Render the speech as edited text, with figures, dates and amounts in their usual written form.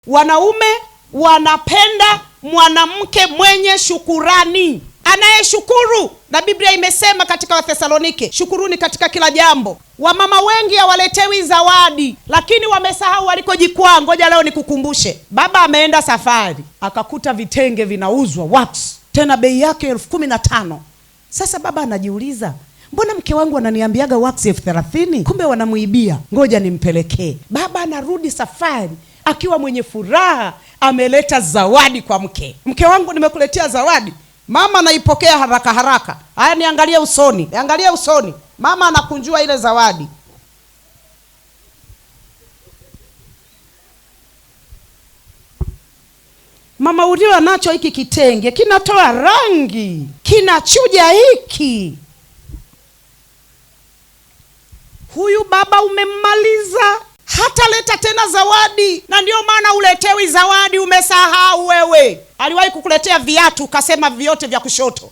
Wanaume wanapenda mwanamke mwenye shukurani, anayeshukuru. Na Biblia imesema katika Wathesalonike, shukuruni katika kila jambo. Wamama wengi hawaletewi zawadi, lakini wamesahau walikojikwaa. Ngoja leo nikukumbushe. Baba ameenda safari, akakuta vitenge vinauzwa wax, tena bei yake 15,000. Sasa baba anajiuliza, mbona mke wangu ananiambiaga wax 30,000? Kumbe wanamuibia, ngoja nimpelekee. Baba anarudi safari akiwa mwenye furaha, ameleta zawadi kwa mke. Mke wangu, nimekuletea zawadi. Mama anaipokea haraka haraka. Haya, niangalie usoni, niangalie usoni. Mama anakunjua ile zawadi. Mama, ulio nacho hiki kitenge kinatoa rangi, kinachuja hiki. Huyu baba umemmaliza, hata leta tena zawadi. Na ndio maana uletewi zawadi, umesahau wewe. Aliwahi kukuletea viatu, ukasema vyote vya kushoto.